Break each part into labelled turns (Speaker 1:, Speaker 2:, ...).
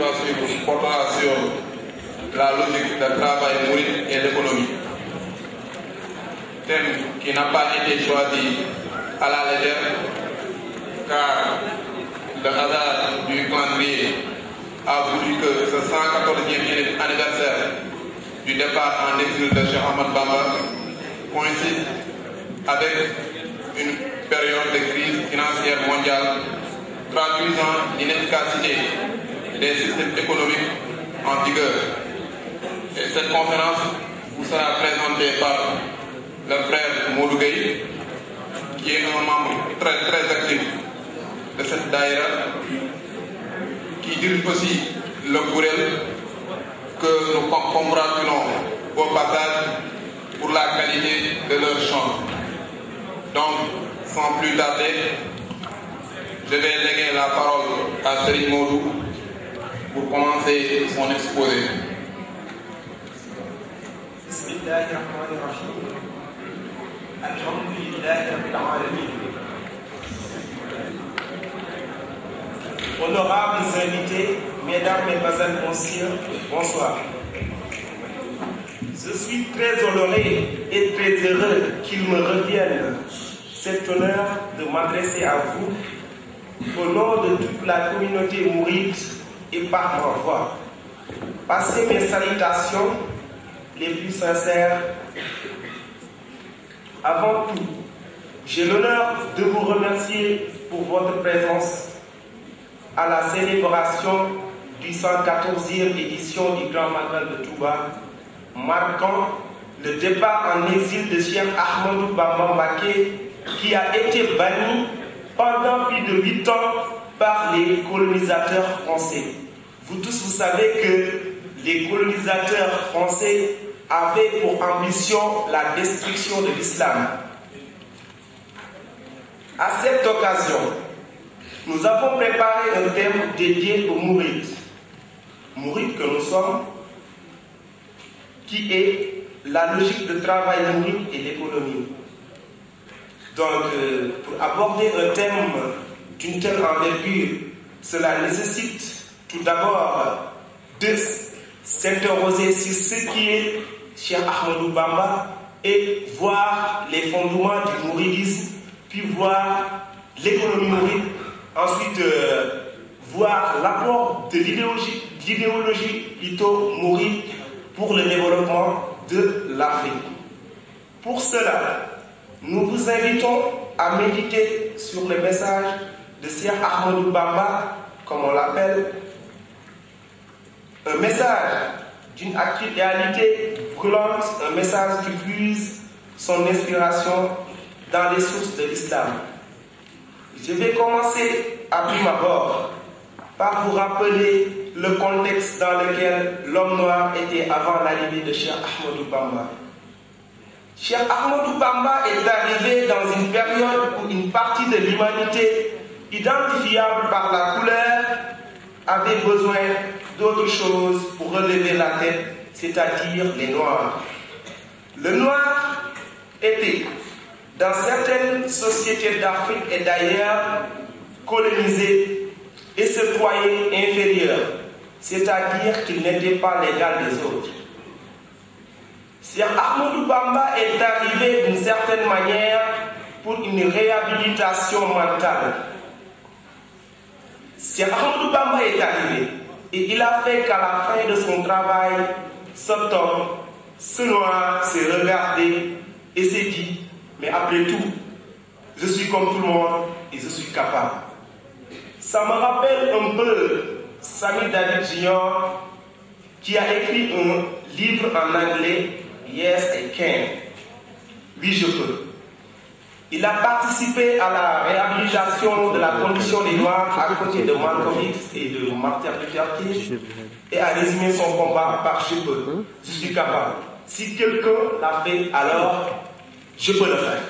Speaker 1: va suivre portera sur la logique de travail mouride et l'économie. Thème qui n'a pas été choisi à la légère, car le hasard du calendrier a voulu que ce 114e anniversaire du départ en exil de Cheikh Ahmadou Bamba coïncide avec une période de crise financière mondiale traduisant l'inefficacité des systèmes économiques en vigueur. Et cette conférence vous sera présentée par le frère Modou Gueye, qui est un membre très actif de cette daïra, qui dirige aussi le Gourel, que nous congratulons au passage pour la qualité de leur chant. Donc, sans plus tarder, je vais léguer la parole à Serigne Modou pour commencer son exposé.
Speaker 2: Bismillahirrahmanirrahim. Alhamdulillahi rabbil alamin. Honorables invités, mesdames, mesdemoiselles, messieurs, bonsoir. Je suis très honoré et très heureux qu'il me revienne cet honneur de m'adresser à vous au nom de toute la communauté mouride et par ma voix. Passez mes salutations les plus sincères. Avant tout, j'ai l'honneur de vous remercier pour votre présence à la célébration du 114e édition du Grand Magal de Touba, marquant le départ en exil de Cheikh Ahmadou Bamba Mbacké, qui a été banni pendant plus de 8 ans par les colonisateurs français. Vous tous, vous savez que les colonisateurs français avaient pour ambition la destruction de l'islam. À cette occasion, nous avons préparé un thème dédié aux mourides. Mourides que nous sommes, qui est la logique de travail mouride et l'économie. Donc, pour aborder un thème d'une telle envergure, cela nécessite tout d'abord de s'interroger sur ce qui est Cheikh Ahmadou Bamba et voir les fondements du mouridisme, puis voir l'économie mouride, ensuite voir l'apport de l'idéologie plutôt mouride pour le développement de l'Afrique. Pour cela, nous vous invitons à méditer sur le message de Cheikh Ahmadou Bamba, comme on l'appelle, un message d'une actualité brûlante, un message qui puise son inspiration dans les sources de l'islam. Je vais commencer à prime abord par vous rappeler le contexte dans lequel l'homme noir était avant l'arrivée de Cheikh Ahmadou Bamba. Cheikh Ahmadou Bamba est arrivé dans une période où une partie de l'humanité, identifiable par la couleur, avait besoin d'autre chose pour relever la tête, c'est-à-dire les Noirs. Le Noir était, dans certaines sociétés d'Afrique et d'ailleurs, colonisé et se croyait inférieur, c'est-à-dire qu'il n'était pas l'égal des autres. Cheikh Ahmadou Bamba est arrivé d'une certaine manière pour une réhabilitation mentale. Cheikh Ahmadou Bamba est arrivé et il a fait qu'à la fin de son travail, cet homme, ce noir, s'est regardé et s'est dit, mais après tout, je suis comme tout le monde et je suis capable. Ça me rappelle un peu Samy David Junior qui a écrit un livre en anglais, Yes I Can. Oui, je peux. Il a participé à la réhabilitation de la condition des Noirs à côté de Malcolm X et de Martin Luther King et a résumé son combat par je peux, je suis capable. Si quelqu'un l'a fait, alors je peux le faire.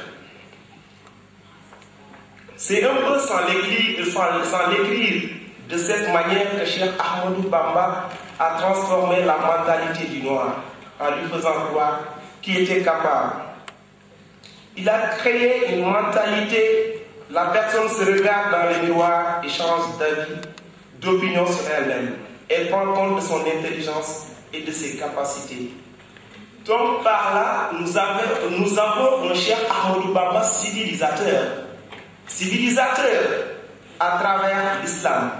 Speaker 2: C'est un peu sans l'écrire de cette manière que Cheikh Ahmadou Bamba a transformé la mentalité du noir en lui faisant croire qu'il était capable. Il a créé une mentalité, la personne se regarde dans le miroir et change d'avis, d'opinion sur elle-même. elle prend compte de son intelligence et de ses capacités. Donc par là, nous avons un cher Ahmadou Bamba civilisateur à travers l'islam.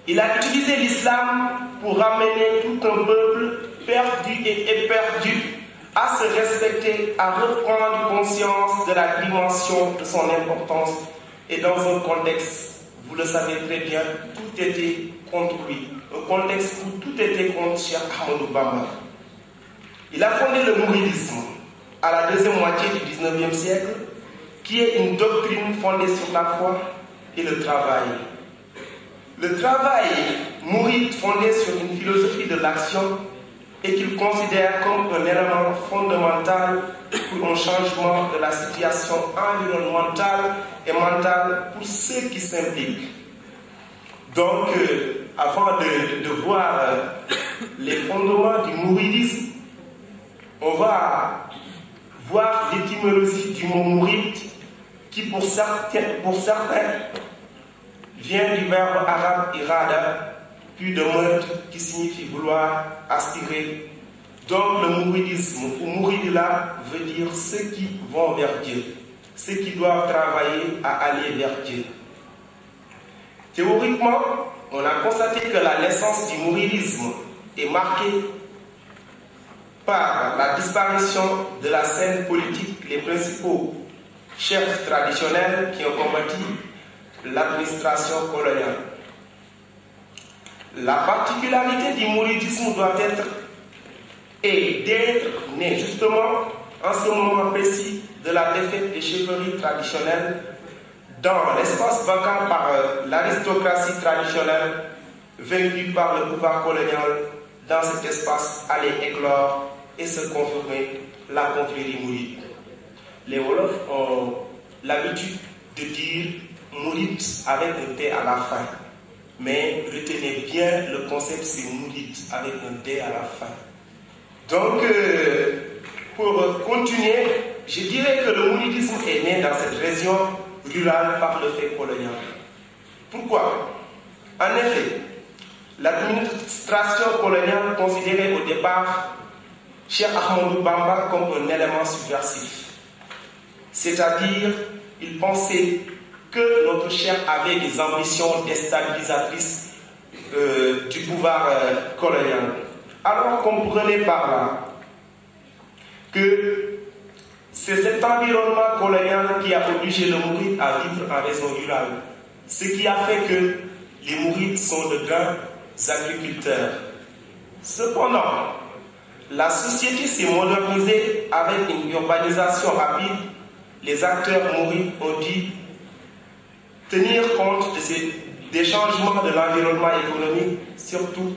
Speaker 2: Il a utilisé l'islam pour ramener tout un peuple perdu et éperdu à se respecter, à reprendre conscience de la dimension de son importance. Et dans un contexte, vous le savez très bien, tout était contre lui. Un contexte où tout était contre Cheikh Ahmadou Bamba. Il a fondé le mouridisme à la deuxième moitié du 19e siècle, qui est une doctrine fondée sur la foi et le travail. Le travail mouride fondé sur une philosophie de l'action et qu'il considère comme un élément fondamental pour un changement de la situation environnementale et mentale pour ceux qui s'impliquent. Donc, avant de voir les fondements du mouridisme, on va voir l'étymologie du mot mouride qui pour certains vient du verbe arabe irada, puis de meurtre qui signifie vouloir, aspirer. Donc le mouridisme ou mouridila veut dire ceux qui vont vers Dieu, ceux qui doivent travailler à aller vers Dieu. Théoriquement, on a constaté que la naissance du mouridisme est marquée par la disparition de la scène politique, les principaux chefs traditionnels qui ont combattu l'administration coloniale. La particularité du mouridisme doit être et d'être né justement en ce moment précis de la défaite des chefferies traditionnelles dans l'espace vacant par l'aristocratie traditionnelle vaincue par le pouvoir colonial. Dans cet espace allait éclore et se confirmer la confrérie mouride. Les Wolofs ont l'habitude de dire mouride avec un T à la fin. Mais retenez bien le concept, c'est mouride avec un T à la fin. Donc, pour continuer, je dirais que le mouridisme est né dans cette région rurale par le fait colonial. Pourquoi? En effet, l'administration coloniale considérait au départ Cheikh Ahmadou Bamba comme un élément subversif. C'est-à-dire, il pensait que notre chef avait des ambitions déstabilisatrices du pouvoir colonial. Alors comprenez par là que c'est cet environnement colonial qui a obligé le mouride à vivre en région rurale. Ce qui a fait que les mourides sont de grands agriculteurs. Cependant, la société s'est modernisée avec une urbanisation rapide. Les acteurs mourides ont dû tenir compte des changements de l'environnement économique, surtout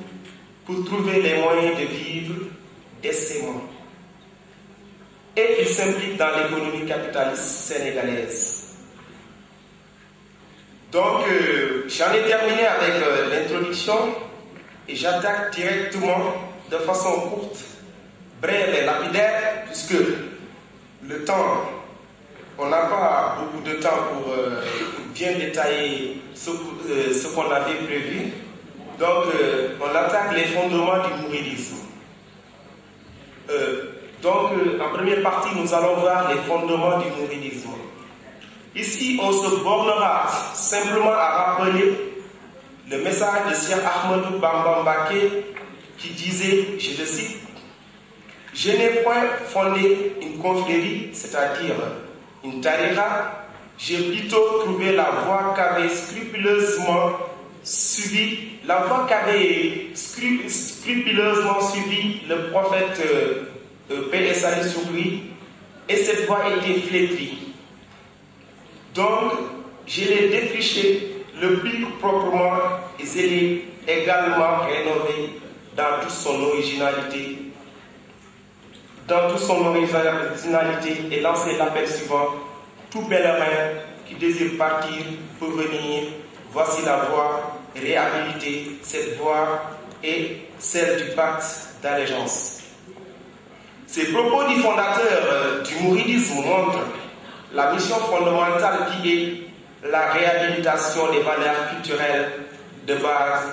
Speaker 2: pour trouver les moyens de vivre décemment. Et ils s'impliquent dans l'économie capitaliste sénégalaise. Donc, j'en ai terminé avec l'introduction et j'attaque directement de façon courte, brève et lapidaire, puisque le temps, on n'a pas beaucoup de temps pour bien détailler ce qu'on avait prévu. Donc, on attaque les fondements du mouridisme. En première partie, nous allons voir les fondements du mouridisme. Ici, on se bornera simplement à rappeler le message de Cheikh Ahmadou Bamba Mbacké qui disait, je le cite, « Je n'ai point fondé une confrérie, c'est-à-dire une tariqa, j'ai plutôt trouvé la voie qu'avait scrupuleusement suivi le prophète paix et salut sur lui, et cette voie était flétrie. Donc, je l'ai défriché le plus proprement et je l'ai également rénové dans toute son originalité. Et lancé l'appel suivant, tout pèlerin qui désire partir peut venir, voici la voie, réhabiliter cette voie et celle du pacte d'allégeance. Ces propos du fondateur du mouridisme montrent la mission fondamentale qui est la réhabilitation des valeurs culturelles de base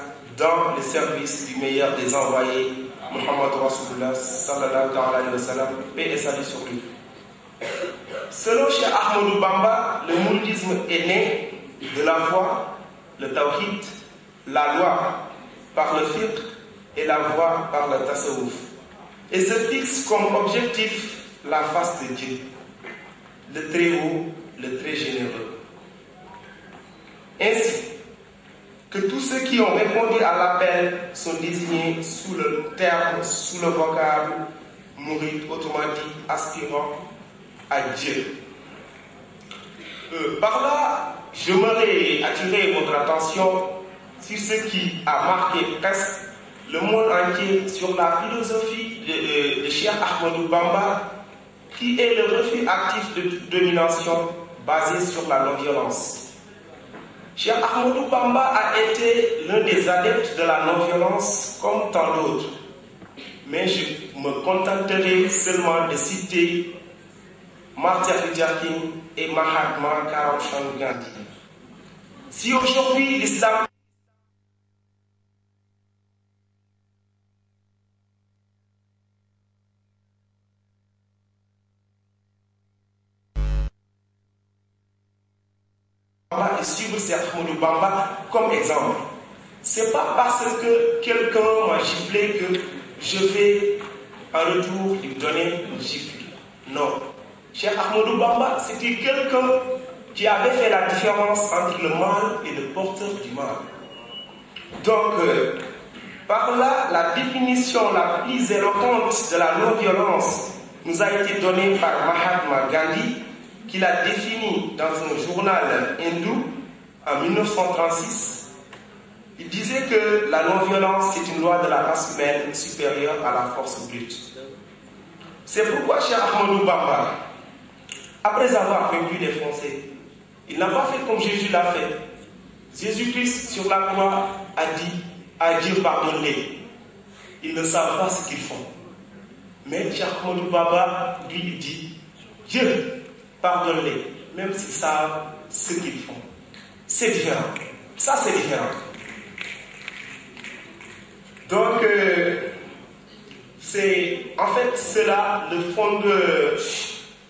Speaker 2: dans le service du meilleur des envoyés, Muhammad Rasulullah sallallahu alayhi wa sallam, paix et salut sur lui. Selon Cheikh Ahmadou Bamba, le mouridisme est né de la foi, le tawhid, la loi par le fiqh et la voie par le tasawwuf, et se fixe comme objectif la face de Dieu, le très haut, le très généreux. Ainsi que tous ceux qui ont répondu à l'appel sont désignés sous le terme, sous le vocable mouride, autrement dit aspirant à Dieu. Par là, j'aimerais attirer votre attention sur ce qui a marqué presque le monde entier, sur la philosophie de Cheikh Ahmadou Bamba, qui est le refus actif de domination basé sur la non-violence. Cheikh Ahmadou Bamba a été l'un des adeptes de la non-violence comme tant d'autres. Mais je me contenterai seulement de citer Martin Luther King et Mahatma Karamchand Gandhi. Si aujourd'hui l'islam et suivre Cheikh Ahmadou Bamba comme exemple, c'est pas parce que quelqu'un m'a giflé que je vais en retour lui donner une gifle. Non. Cheikh Ahmadou Bamba, c'était quelqu'un qui avait fait la différence entre le mal et le porteur du mal. Donc, par là, la définition la plus éloquente de la non-violence nous a été donnée par Mahatma Gandhi, qui l'a défini dans un journal hindou en 1936. Il disait que la non-violence est une loi de la race humaine supérieure à la force brute. C'est pourquoi Cheikh Ahmadou Bamba, après avoir vaincu les Français, il n'a pas fait comme Jésus l'a fait. Jésus-Christ sur la croix a dit à Dieu pardonne-les. Ils ne savent pas ce qu'ils font. Mais Cheikh Ahmadou Bamba lui dit Dieu pardonne-les, même s'ils savent ce qu'ils font. C'est différent. Ça, c'est différent. Donc, c'est en fait cela le fond de...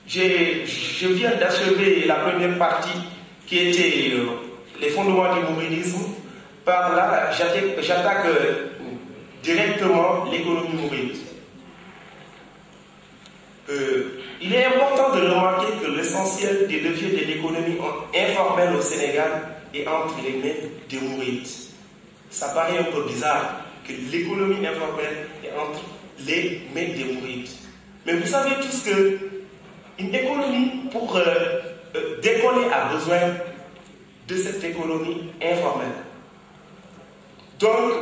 Speaker 2: Je viens d'achever la première partie qui était les fondements du mouridisme. Par là, j'attaque directement l'économie mouride. Il est important de remarquer que l'essentiel des leviers de l'économie informelle au Sénégal est entre les mains des mourides. Ça paraît un peu bizarre que l'économie informelle est entre les mains des mourides. Mais vous savez tous que une économie, pour décoller, a besoin de cette économie informelle. Donc,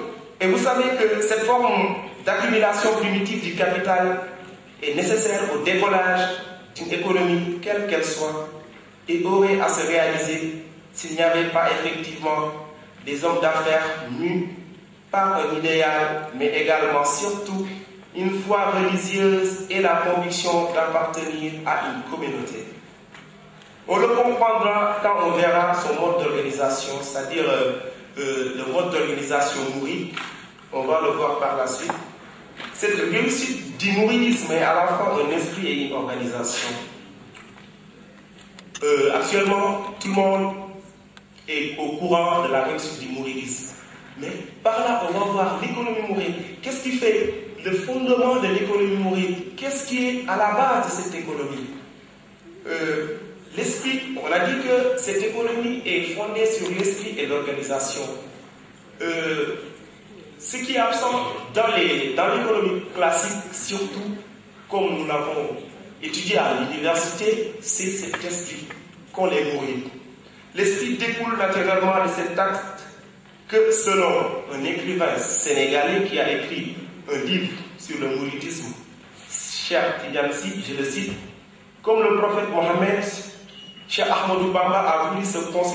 Speaker 2: et vous savez que cette forme d'accumulation primitive du capital est nécessaire au décollage d'une économie, quelle qu'elle soit, et aurait à se réaliser s'il n'y avait pas effectivement des hommes d'affaires mus par un idéal, mais également surtout une foi religieuse et la conviction d'appartenir à une communauté. On le comprendra quand on verra son mode d'organisation, c'est-à-dire le mode d'organisation mouride. On va le voir par la suite. Cette réussite du mouridisme est à la fois un esprit et une organisation. Actuellement, tout le monde est au courant de la réussite du mouridisme. Mais par là, on va voir l'économie mouride. Qu'est-ce qui fait le fondement de l'économie mouride? Qu'est-ce qui est à la base de cette économie? L'esprit, on a dit que cette économie est fondée sur l'esprit et l'organisation. Ce qui est absent dans l'économie classique, surtout comme nous l'avons étudié à l'université, c'est cet esprit qu'ont les mourides. L'esprit découle naturellement de cet acte que, selon un écrivain sénégalais qui a écrit un livre sur le mouridisme, Cheikh Tidiane Sy, je le cite, comme le prophète Mohammed, Cheikh Ahmadou Bamba a voulu se considérer